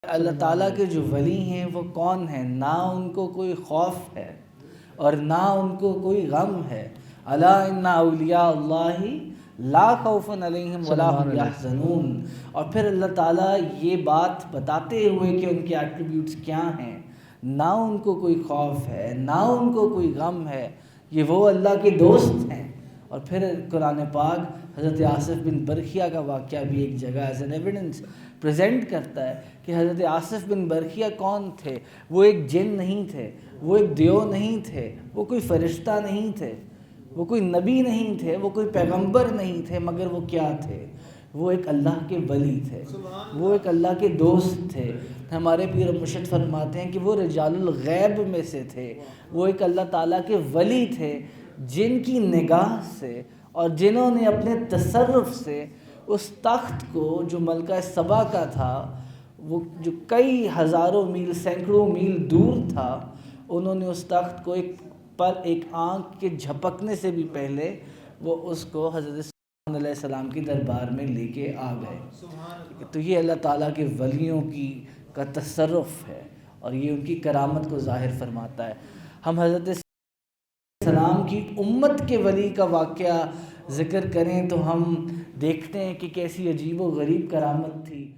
اللہ تعالیٰ کے جو ولی ہیں وہ کون ہیں؟ نہ ان کو کوئی خوف ہے اور نہ ان کو کوئی غم ہے۔ الا ان اولیاء اللہ لا خوف علیہم ولا هم یحزنون۔ اور پھر اللہ تعالیٰ یہ بات بتاتے ہوئے کہ ان کے ایٹریبیوٹس کیا ہیں، نہ ان کو کوئی خوف ہے نہ ان کو کوئی غم ہے، یہ وہ اللہ کے دوست ہیں۔ اور پھر قرآن پاک حضرت آصف بن برخیہ کا واقعہ بھی ایک جگہ ایز این ایویڈنس پریزنٹ کرتا ہے کہ حضرت آصف بن برخیہ کون تھے۔ وہ ایک جن نہیں تھے، وہ ایک دیو نہیں تھے، وہ کوئی فرشتہ نہیں تھے، وہ کوئی نبی نہیں تھے، وہ کوئی پیغمبر نہیں تھے، مگر وہ کیا تھے؟ وہ ایک اللہ کے ولی تھے، وہ ایک اللہ کے دوست تھے۔ ہمارے پیر مرشد فرماتے ہیں کہ وہ رجال الغیب میں سے تھے، وہ ایک اللہ تعالیٰ کے ولی تھے جن کی نگاہ سے اور جنہوں نے اپنے تصرف سے اس تخت کو جو ملکہ سبا کا تھا، وہ جو کئی ہزاروں میل سینکڑوں میل دور تھا، انہوں نے اس تخت کو ایک آنکھ کے جھپکنے سے بھی پہلے وہ اس کو حضرت سلیمان علیہ السلام کی دربار میں لے کے آ گئے۔ تو یہ اللہ تعالیٰ کے ولیوں کا تصرف ہے اور یہ ان کی کرامت کو ظاہر فرماتا ہے۔ ہم حضرت السلام کی امت کے ولی کا واقعہ ذکر کریں تو ہم دیکھتے ہیں کہ کیسی عجیب و غریب کرامت تھی۔